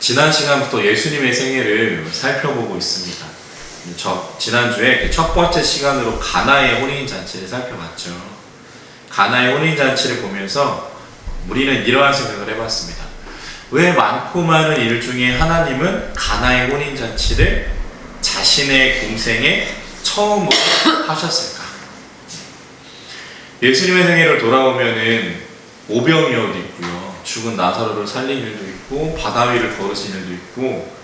지난 시간부터 예수님의 생애를 살펴보고 있습니다. 지난주에 그 첫 번째 시간으로 가나의 혼인잔치를 살펴봤죠. 가나의 혼인잔치를 보면서 우리는 이러한 생각을 해봤습니다. 왜 많고 많은 일 중에 하나님은 가나의 혼인잔치를 자신의 공생에 처음으로 하셨을까? 예수님의 생애를 돌아오면은 오병이어도 있고요, 죽은 나사로를 살린 일도 있고, 바다 위를 걸으신 일도 있고,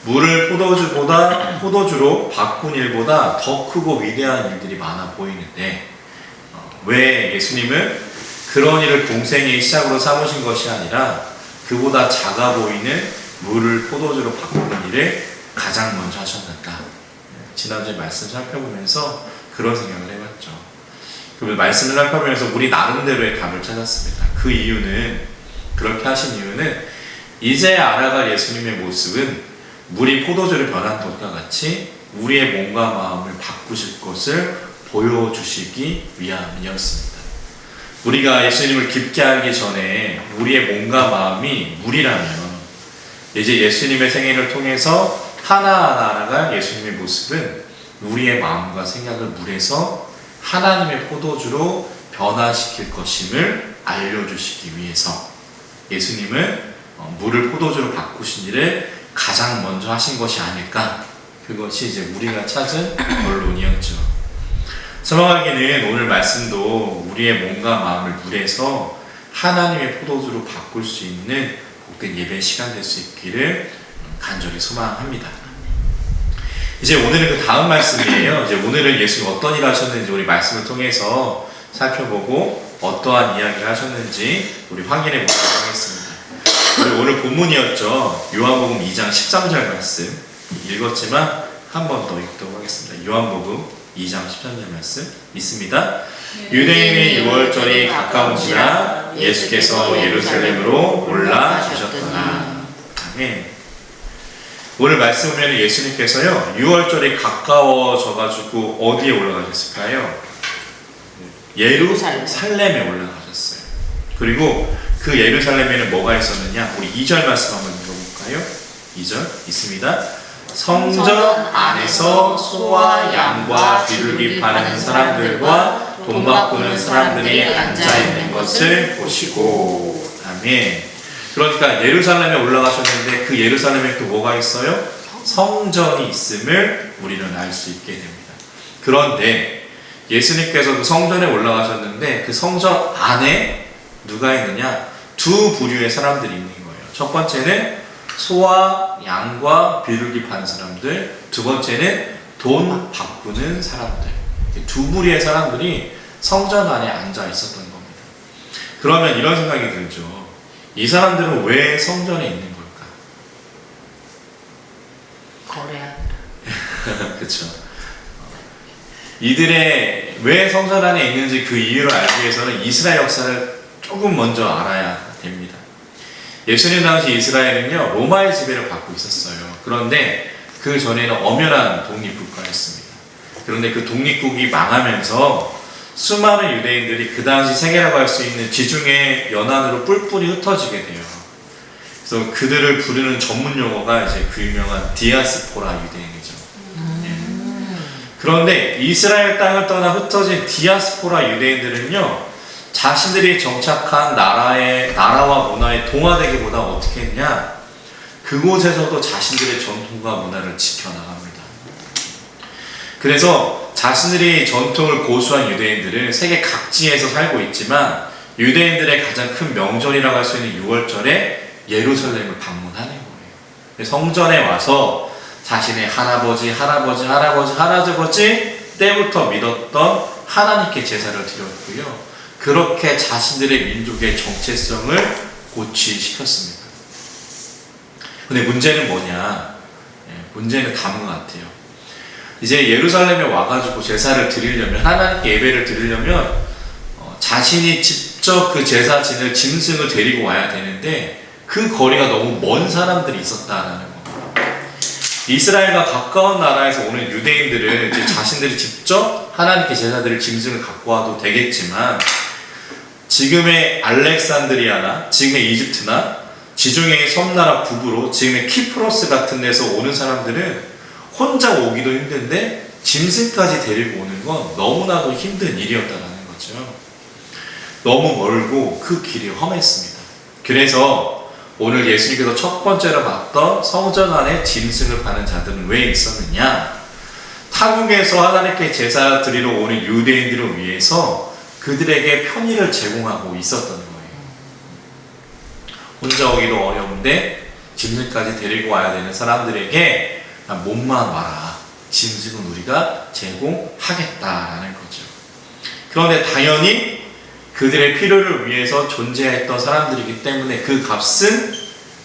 물을 포도주로 바꾼 일보다 더 크고 위대한 일들이 많아 보이는데, 왜 예수님은 그런 일을 공생의 시작으로 삼으신 것이 아니라 그보다 작아 보이는 물을 포도주로 바꾸는 일을 가장 먼저 하셨는가? 지난주에 말씀 살펴보면서 그런 생각을 해봤죠. 그 말씀을 살펴보면서 우리 나름대로의 답을 찾았습니다. 그 이유는, 그렇게 하신 이유는 이제 알아갈 예수님의 모습은 물이 포도주를 변한 것과 같이 우리의 몸과 마음을 바꾸실 것을 보여주시기 위함이었습니다. 우리가 예수님을 깊게 알기 전에 우리의 몸과 마음이 물이라면, 이제 예수님의 생애를 통해서 하나하나 알아갈 예수님의 모습은 우리의 마음과 생각을 물에서 하나님의 포도주로 변화시킬 것임을 알려주시기 위해서 예수님은 물을 포도주로 바꾸신 일을 가장 먼저 하신 것이 아닐까. 그것이 이제 우리가 찾은 결론이었죠. 소망하기는 오늘 말씀도 우리의 몸과 마음을 물에서 하나님의 포도주로 바꿀 수 있는 복된 예배 시간 될 수 있기를 간절히 소망합니다. 이제 오늘은 그 다음 말씀이에요. 이제 오늘은 예수님 어떤 일을 하셨는지 우리 말씀을 통해서 살펴보고 어떠한 이야기를 하셨는지 우리 확인해 보도록 하겠습니다. 우리 오늘 본문이었죠. 요한복음 2장 13절 말씀 읽었지만 한 번 더 읽도록 하겠습니다. 요한복음 2장 13절 말씀 있습니다. 유대인의 유월절이 가까운지라 예수께서 예루살렘으로 올라가셨더라. 아멘. 오늘 말씀 보면 예수님께서요, 유월절이 가까워져가지고 어디에 올라가셨을까요? 예루살렘에 올라가셨어요. 그리고 그 예루살렘에는 뭐가 있었느냐? 우리 2절 말씀 한번 읽어볼까요? 2절 있습니다. 성전 안에서 소와 양과 비둘기 파는 사람들과 돈 바꾸는 사람들이 앉아있는 것을 보시고. 아멘. 그러니까 예루살렘에 올라가셨는데 그 예루살렘에 또 뭐가 있어요? 성전이 있음을 우리는 알 수 있게 됩니다. 그런데 예수님께서 그 성전에 올라가셨는데 그 성전 안에 누가 있느냐? 두 부류의 사람들이 있는 거예요. 첫 번째는 소와 양과 비둘기 파는 사람들, 두 번째는 돈 바꾸는 사람들. 두 부류의 사람들이 성전 안에 앉아 있었던 겁니다. 그러면 이런 생각이 들죠. 이 사람들은 왜 성전에 있는 걸까? 거래한다. 그렇죠. 이들의 왜 성전 안에 있는지 그 이유를 알기 위해서는 이스라엘 역사를 조금 먼저 알아야 됩니다. 예수님 당시 이스라엘은요, 로마의 지배를 받고 있었어요. 그런데 그 전에는 엄연한 독립국가였습니다. 그런데 그 독립국이 망하면서 수많은 유대인들이 그 당시 세계라고 할 수 있는 지중해 연안으로 뿔뿔이 흩어지게 돼요. 그래서 그들을 부르는 전문 용어가 이제 그 유명한 디아스포라 유대인이죠. 그런데 이스라엘 땅을 떠나 흩어진 디아스포라 유대인들은요, 자신들이 정착한 나라와 문화에 동화되기보다 어떻게 했냐? 그곳에서도 자신들의 전통과 문화를 지켜나갑니다. 그래서 자신들이 전통을 고수한 유대인들은 세계 각지에서 살고 있지만 유대인들의 가장 큰 명절이라고 할 수 있는 6월절에 예루살렘을 방문하는 거예요. 성전에 와서 자신의 할아버지 때부터 믿었던 하나님께 제사를 드렸고요. 그렇게 자신들의 민족의 정체성을 고취시켰습니다. 근데 문제는 뭐냐? 문제는 다른 것 같아요. 이제 예루살렘에 와가지고 제사를 드리려면, 하나님께 예배를 드리려면 자신이 직접 그 제사 지낼 짐승을 데리고 와야 되는데 그 거리가 너무 먼 사람들이 있었다는 겁니다. 이스라엘과 가까운 나라에서 오는 유대인들은 이제 자신들이 직접 하나님께 제사 드릴 짐승을 갖고 와도 되겠지만 지금의 알렉산드리아나 지금의 이집트나 지중해의 섬나라 북부로 지금의 키프로스 같은 데서 오는 사람들은 혼자 오기도 힘든데 짐승까지 데리고 오는 건 너무나도 힘든 일이었다는 거죠. 너무 멀고 그 길이 험했습니다. 그래서 오늘 예수님께서 첫 번째로 봤던 성전 안에 짐승을 파는 자들은 왜 있었느냐? 타국에서 하나님께 제사 드리러 오는 유대인들을 위해서 그들에게 편의를 제공하고 있었던 거예요. 혼자 오기도 어려운데 짐승까지 데리고 와야 되는 사람들에게 몸만 와라. 짐승은 우리가 제공하겠다라는 거죠. 그런데 당연히 그들의 필요를 위해서 존재했던 사람들이기 때문에 그 값은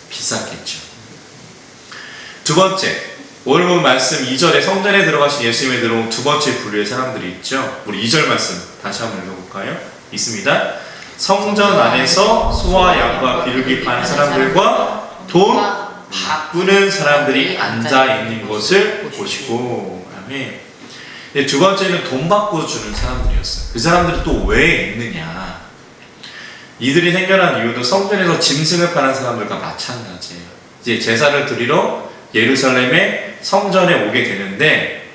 비쌌겠죠. 두 번째, 오늘 본 말씀 2절에 성전에 들어가신 예수님에 들어온 두 번째 부류의 사람들이 있죠. 우리 2절 말씀 다시 한번 읽어볼까요? 있습니다. 성전 안에서 소와 양과 비둘기 파는 사람들과 돈 바꾸는 사람들이 앉아있는 것을 보시고. 아멘. 두 번째는 돈 바꿔주는 사람들이었어요. 그 사람들이 또 왜 있느냐? 이들이 생겨난 이유도 성전에서 짐승을 파는 사람들과 마찬가지예요. 이제 제사를 드리러 예루살렘의 성전에 오게 되는데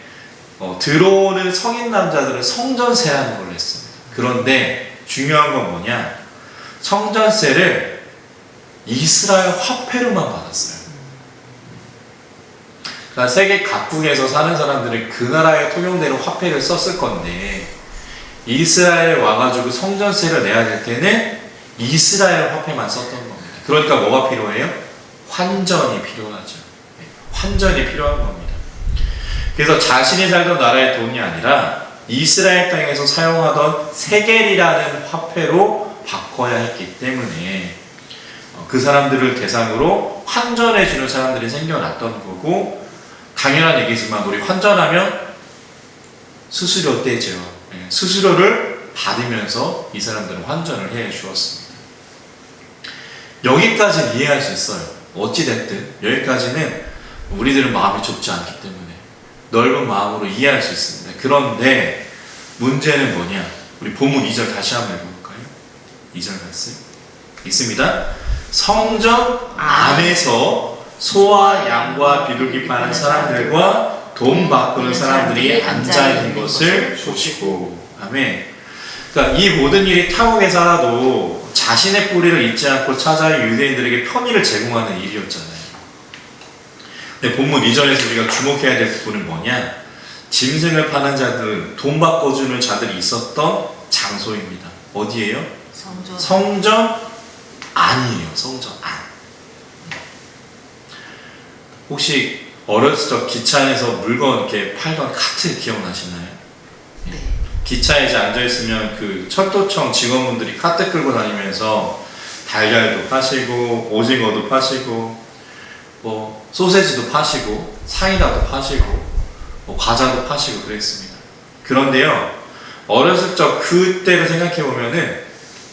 들어오는 성인 남자들은 성전세라는 걸 냈습니다. 그런데 중요한 건 뭐냐? 성전세를 이스라엘 화폐로만 받았어요. 그러니까 세계 각국에서 사는 사람들은 그 나라의 통용대로 화폐를 썼을 건데 이스라엘에 와가지고 성전세를 내야 될 때는 이스라엘 화폐만 썼던 겁니다. 그러니까 뭐가 필요해요? 환전이 필요하죠. 환전이 필요한 겁니다. 그래서 자신이 살던 나라의 돈이 아니라 이스라엘 땅에서 사용하던 세겔이라는 화폐로 바꿔야 했기 때문에 그 사람들을 대상으로 환전해주는 사람들이 생겨났던 거고, 당연한 얘기지만 우리 환전하면 수수료 떼죠. 수수료를 받으면서 이 사람들은 환전을 해 주었습니다. 여기까지는 이해할 수 있어요. 어찌됐든 여기까지는 우리들은 마음이 좁지 않기 때문에 넓은 마음으로 이해할 수 있습니다. 그런데 문제는 뭐냐? 우리 본문 2절 다시 한번 읽어볼까요? 2절 말씀 있습니다. 성전 안에서 소와 양과 비둘기 파는 사람들과 돈 바꾸는 사람들이 앉아있는 것을 보시고. 아멘. 그러니까 이 모든 일이 타국에 살아도 자신의 뿌리를 잊지 않고 찾아온 유대인들에게 편의를 제공하는 일이었잖아요. 근데 본문 2절에서 우리가 주목해야 될 부분은 뭐냐? 짐승을 파는 자들, 돈 바꿔주는 자들이 있었던 장소입니다. 어디예요? 성전 안이에요. 성전 안. 혹시 어렸을 적 기차 안에서 물건 이렇게 팔던 카트 기억나시나요? 네. 기차에 이제 앉아있으면 그 철도청 직원분들이 카트 끌고 다니면서 달걀도 파시고 오징어도 파시고 뭐 소세지도 파시고 사이다도 파시고 뭐 과자도 파시고 그랬습니다. 그런데요, 어렸을 적 그때를 생각해 보면은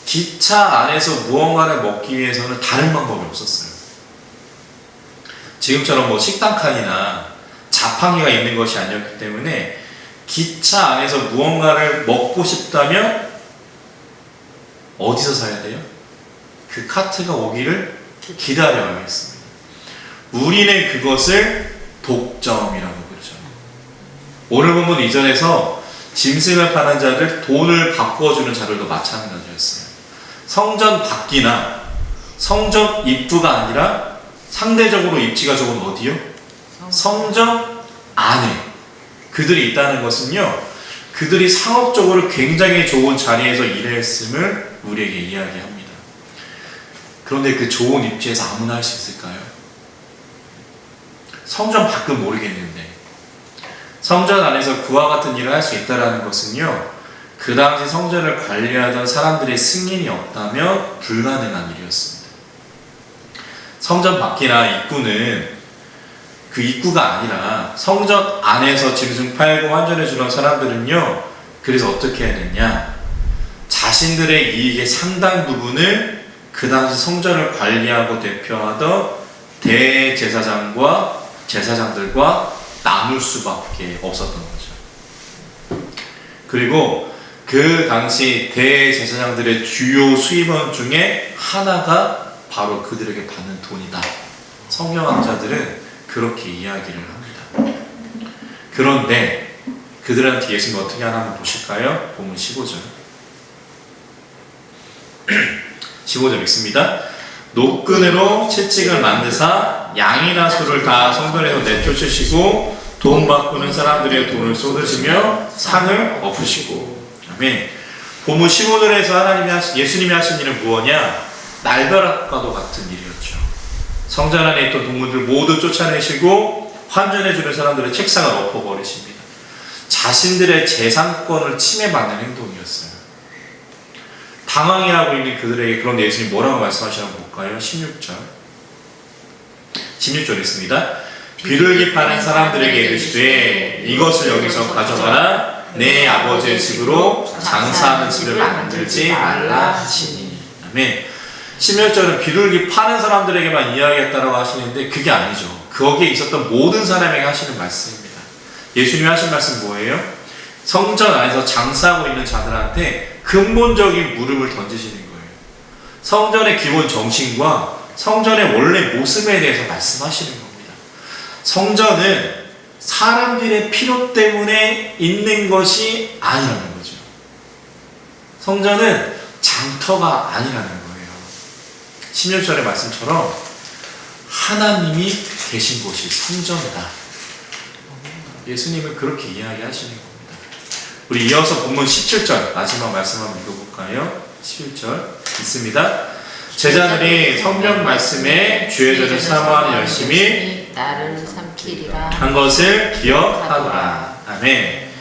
기차 안에서 무언가를 먹기 위해서는 다른 방법이 없었어요. 지금처럼 뭐 식당 칸이나 자판기가 있는 것이 아니었기 때문에 기차 안에서 무언가를 먹고 싶다면 어디서 사야 돼요? 그 카트가 오기를 기다려야 했습니다. 우리는 그것을 독점이라고 그러죠. 오늘 본문 이전에서 짐승을 파는 자들, 돈을 바꿔주는 자들도 마찬가지였어요. 성전 밖이나 성전 입구가 아니라 상대적으로 입지가 좋은 어디요? 성전 안에 그들이 있다는 것은요, 그들이 상업적으로 굉장히 좋은 자리에서 일했음을 우리에게 이야기합니다. 그런데 그 좋은 입지에서 아무나 할 수 있을까요? 성전 밖은 모르겠는데 성전 안에서 그와 같은 일을 할 수 있다는 것은요, 그 당시 성전을 관리하던 사람들의 승인이 없다면 불가능한 일이었습니다. 성전 밖이나 입구는 그 입구가 아니라 성전 안에서 짐승 팔고 환전해 주던 사람들은요, 그래서 어떻게 해야 됐냐? 자신들의 이익의 상당 부분을 그 당시 성전을 관리하고 대표하던 대제사장과 제사장들과 나눌 수밖에 없었던 거죠. 그리고 그 당시 대제사장들의 주요 수입원 중에 하나가 바로 그들에게 받는 돈이다. 성경학자들은 그렇게 이야기를 합니다. 그런데 그들한테 예수님이 어떻게 하나 한번 보실까요? 본문 15절. 15절 읽습니다. 노끈으로 채찍을 만드사 양이나 소를 다 성전에서 내쫓으시고 돈 바꾸는 사람들의 돈을 쏟으시며 상을 엎으시고. 아멘. 본문 15절에서 예수님이 하신 일은 무엇이냐? 날벼락과도 같은 일이었죠. 성전 안에 있던 동물들 모두 쫓아내시고 환전해주는 사람들의 책상을 엎어버리십니다. 자신들의 재산권을 침해받는 행동이었어요. 당황해하고 있는 그들에게 그런데 예수님이 뭐라고 말씀하시나 볼까요? 16절 있습니다. 비둘기 파는 사람들에게 이르시되 이것을 여기서 가져가라. 내 아버지의 집으로 장사하는 집을 만들지 말라 하시니. 아멘. 16절은 비둘기 파는 사람들에게만 이야기했다라고 하시는데 그게 아니죠. 거기에 있었던 모든 사람에게 하시는 말씀입니다. 예수님이 하신 말씀 뭐예요? 성전 안에서 장사하고 있는 자들한테 근본적인 무릎을 던지시는 거예요. 성전의 기본 정신과 성전의 원래 모습에 대해서 말씀하시는 겁니다. 성전은 사람들의 필요 때문에 있는 것이 아니라는 거죠. 성전은 장터가 아니라는 거예요. 16절의 말씀처럼 하나님이 계신 곳이 성전이다. 예수님은 그렇게 이야기하시는 겁니다. 우리 이어서 본문 17절 마지막 말씀 한번 읽어볼까요? 11절 있습니다. 제자들이 성경 말씀에 주의 전을 사모하는 열심히 나를 삼키리라 한 것을 기억하노라. 아멘.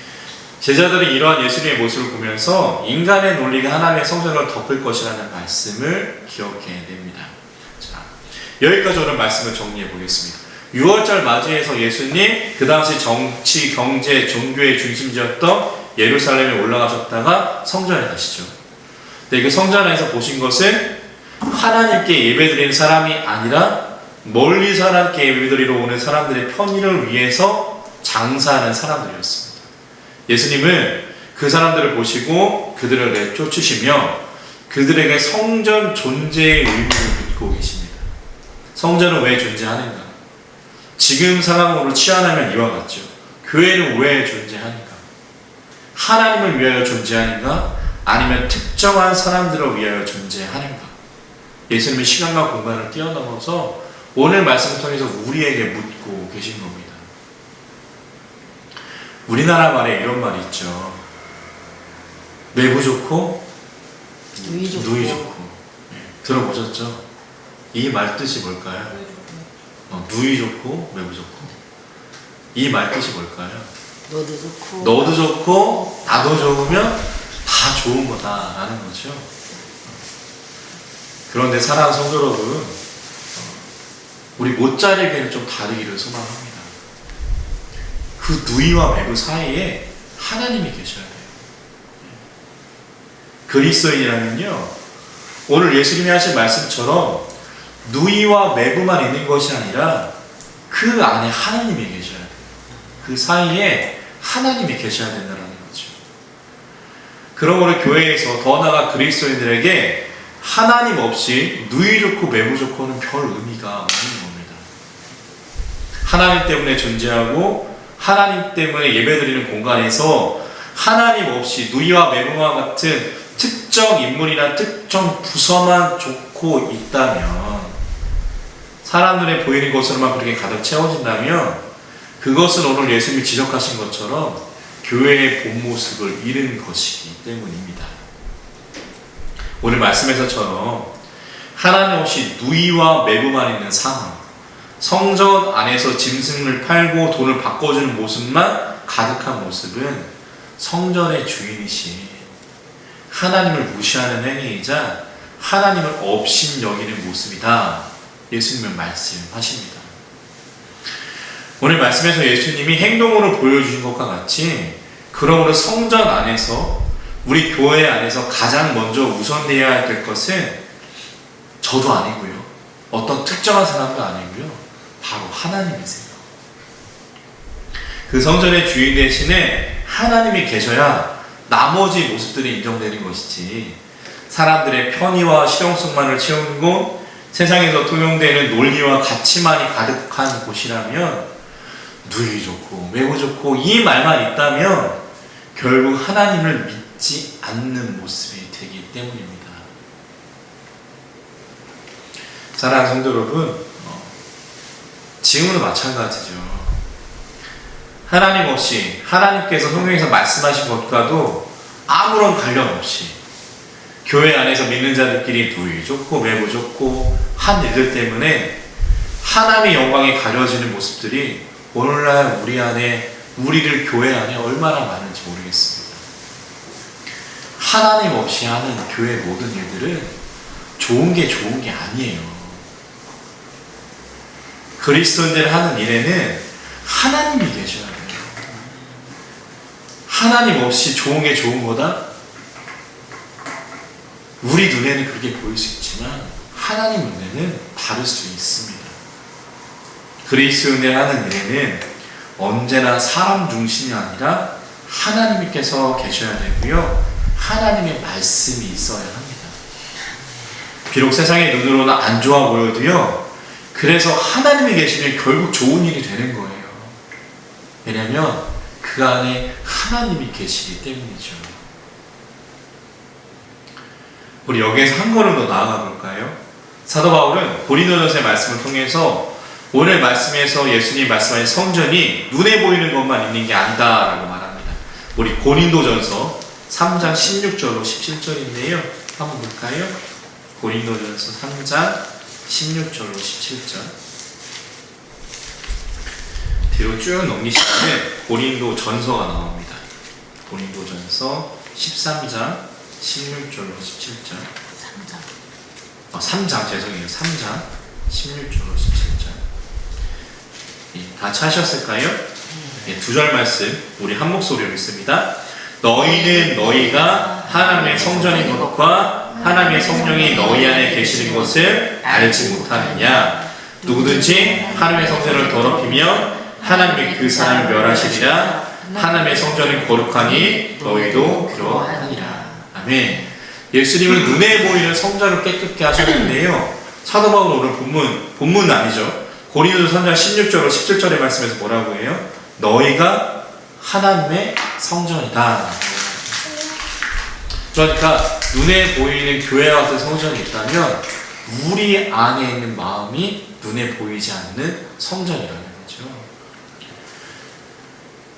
제자들이 이러한 예수님의 모습을 보면서 인간의 논리가 하나님의 성전을 덮을 것이라는 말씀을 기억해야 됩니다. 자, 여기까지 오늘 말씀을 정리해 보겠습니다. 6월절 맞이해서 예수님 그 당시 정치, 경제, 종교의 중심지였던 예루살렘에 올라가셨다가 성전에 가시죠. 근데 그 성전 안에서 보신 것은 하나님께 예배드리는 사람이 아니라 멀리서 하나님께 예배드리러 오는 사람들의 편의를 위해서 장사하는 사람들이었습니다. 예수님은 그 사람들을 보시고 그들을 내쫓으시며 그들에게 성전 존재의 의미를 묻고 계십니다. 성전은 왜 존재하는가? 지금 상황으로 치환하면 이와 같죠. 교회는 왜 존재하는가? 하나님을 위하여 존재하는가? 아니면 특정한 사람들을 위하여 존재하는가? 예수님은 시간과 공간을 뛰어넘어서 오늘 말씀을 통해서 우리에게 묻고 계신 겁니다. 우리나라 말에 이런 말이 있죠. 매부 좋고 누이 좋고. 네, 들어보셨죠? 이 말 뜻이 뭘까요? 누이 좋고 매부 좋고. 이 말 뜻이 뭘까요? 너도 좋고 나도 좋으면 다 좋은 거다라는 거죠. 그런데 사랑하는 성도 여러분, 우리 못자리에게는 좀 다르기를 소망합니다. 그 누이와 매부 사이에 하나님이 계셔야 돼요. 그리스도인이라면요, 오늘 예수님이 하신 말씀처럼 누이와 매부만 있는 것이 아니라 그 안에 하나님이 계셔야 돼요. 그 사이에 하나님이 계셔야 된다는 거죠. 그러므로 교회에서 더 나아가 그리스도인들에게 하나님 없이 누이 좋고 매부 좋고는 별 의미가 없는 겁니다. 하나님 때문에 존재하고 하나님 때문에 예배드리는 공간에서 하나님 없이 누이와 매부와 같은 특정 인물이나 특정 부서만 좋고 있다면, 사람들의 보이는 것으로만 그렇게 가득 채워진다면 그것은 오늘 예수님이 지적하신 것처럼 교회의 본 모습을 잃은 것이기 때문입니다. 오늘 말씀에서처럼 하나님 없이 누이와 매부만 있는 상황, 성전 안에서 짐승을 팔고 돈을 바꿔주는 모습만 가득한 모습은 성전의 주인이신 하나님을 무시하는 행위이자 하나님을 업신여기는 모습이다. 예수님은 말씀하십니다. 오늘 말씀에서 예수님이 행동으로 보여주신 것과 같이, 그러므로 성전 안에서, 우리 교회 안에서 가장 먼저 우선되어야 될 것은 저도 아니고요, 어떤 특정한 사람도 아니고요, 바로 하나님이세요. 그 성전의 주인 대신에 하나님이 계셔야 나머지 모습들이 인정되는 것이지, 사람들의 편의와 실용성만을 채우는 곳, 세상에서 통용되는 논리와 가치만이 가득한 곳이라면 누이 좋고 매우 좋고 이 말만 있다면 결국 하나님을 믿지 않는 모습이 되기 때문입니다. 사랑하는 성도 여러분, 지금도 마찬가지죠. 하나님 없이 하나님께서 성경에서 말씀하신 것과도 아무런 관련 없이 교회 안에서 믿는 자들끼리 누이 좋고 매우 좋고 한 일들 때문에 하나님의 영광이 가려지는 모습들이 오늘날 우리 안에, 우리들 교회 안에 얼마나 많은지 모르겠습니다. 하나님 없이 하는 교회 모든 일들은 좋은 게 아니에요. 그리스도인들 하는 일에는 하나님이 계셔야 돼요. 하나님 없이 좋은 게 좋은 거다? 우리 눈에는 그렇게 보일 수 있지만 하나님 눈에는 다를 수 있습니다. 그리스도인들 하는 일에는 언제나 사람 중심이 아니라 하나님께서 계셔야 되고요. 하나님의 말씀이 있어야 합니다. 비록 세상의 눈으로는 안 좋아 보여도요. 그래서 하나님이 계시면 결국 좋은 일이 되는 거예요. 왜냐하면 그 안에 하나님이 계시기 때문이죠. 우리 여기에서 한 걸음 더 나아가 볼까요? 사도 바울은 고린도전서의 말씀을 통해서 오늘 말씀에서 예수님이 말씀하신 성전이 눈에 보이는 것만 있는 게 아니다라고 말합니다. 우리 고린도전서 3장 16절로 17절인데요. 한번 볼까요? 고린도전서 3장 16절로 17절. 뒤로 쭉 넘기시면 고린도전서가 나옵니다. 고린도전서 13장 16절로 17절. 3장 죄송해요. 3장 16절로 17절. 다 찾으셨을까요? 두 절 말씀 우리 한 목소리로 읽습니다. 너희는 너희가 하나님의 성전인 것과 하나님의 성령이 너희 안에 계시는 것을 알지 못하느냐? 누구든지 하나님의 성전을 더럽히면 하나님이 그 사람을 멸하시리라. 하나님의 성전은 거룩하니 너희도 그러하니라. 아멘. 예수님은 눈에 보이는 성전을 깨끗게 하셨는데요. 사도 바울은 오늘 본문은 아니죠. 고린도서 3장 16절로 17절의 말씀에서 뭐라고 해요? 너희가 하나님의 성전이다. 그러니까 눈에 보이는 교회와 같은 성전이 있다면 우리 안에 있는 마음이 눈에 보이지 않는 성전이라는 거죠.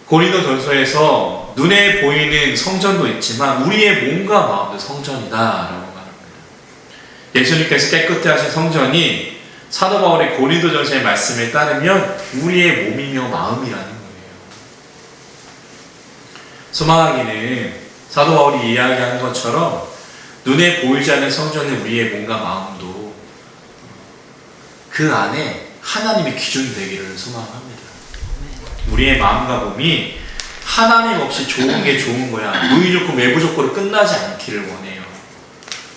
고린도전서에서 눈에 보이는 성전도 있지만 우리의 몸과 마음도 성전이다라고 말합니다. 예수님께서 깨끗해 하신 성전이 사도 바울의 고린도전서의 말씀에 따르면 우리의 몸이며 마음이라는 거예요. 소망하기는 사도 바울이 이야기하는 것처럼 눈에 보이지 않는 성전은 우리의 몸과 마음도 그 안에 하나님의 기준이 되기를 소망합니다. 우리의 마음과 몸이 하나님 없이 좋은 게 좋은 거야, 누이 좋고 매부 좋고로 끝나지 않기를 원해요.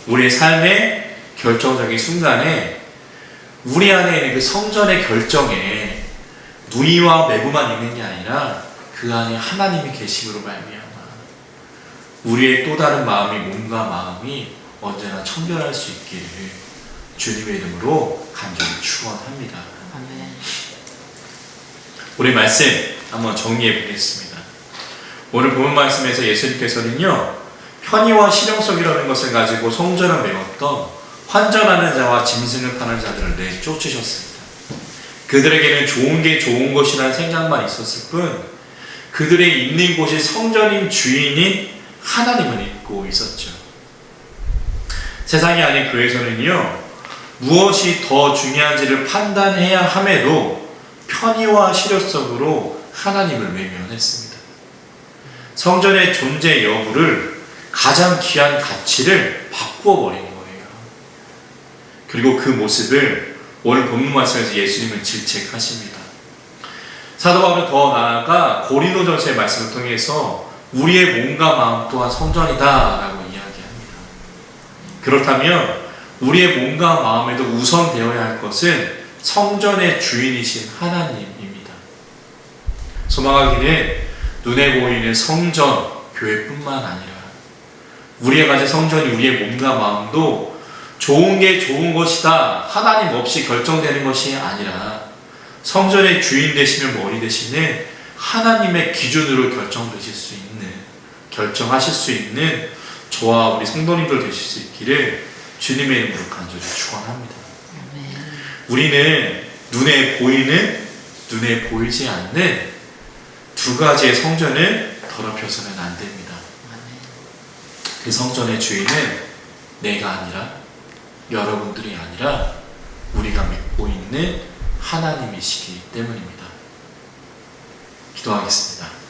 우리의 삶의 결정적인 순간에 우리 안에 있는 그 성전의 결정에 누이와 매부만 있는 게 아니라 그 안에 하나님이 계심으로 말미암아 우리의 또 다른 마음이, 몸과 마음이 언제나 청결할 수 있기를 주님의 이름으로 간절히 축원합니다. 아멘. 우리 말씀 한번 정리해 보겠습니다. 오늘 본문 말씀에서 예수님께서는요, 편의와 실용성이라는 것을 가지고 성전을 메웠던 환전하는 자와 짐승을 파는 자들을 내쫓으셨습니다. 그들에게는 좋은 게 좋은 것이라는 생각만 있었을 뿐 그들의 있는 곳이 성전인 주인인 하나님을 잊고 있었죠. 세상이 아닌 교회에서는요, 무엇이 더 중요한지를 판단해야 함에도 편의와 실효성으로 하나님을 외면했습니다. 성전의 존재 여부를 가장 귀한 가치를 바꾸어 버린 거예요. 그리고 그 모습을 오늘 본문 말씀에서 예수님은 질책하십니다. 사도 바울은 더 나아가 고린도전서의 말씀을 통해서 우리의 몸과 마음 또한 성전이다라고 이야기합니다. 그렇다면 우리의 몸과 마음에도 우선되어야 할 것은 성전의 주인이신 하나님입니다. 소망하기는 눈에 보이는 성전, 교회뿐만 아니라 우리의 가진 성전이 우리의 몸과 마음도 좋은 게 좋은 것이다 하나님 없이 결정되는 것이 아니라 성전의 주인 되시는 머리 되시는 하나님의 기준으로 결정되실 수 있는, 결정하실 수 있는 저와 우리 성도님들 되실 수 있기를 주님의 이름으로 간절히 축원합니다. 우리는 눈에 보이는, 눈에 보이지 않는 두 가지의 성전을 더럽혀서는 안 됩니다. 그 성전의 주인은 내가 아니라, 여러분들이 아니라 우리가 믿고 있는 하나님이시기 때문입니다. 기도하겠습니다.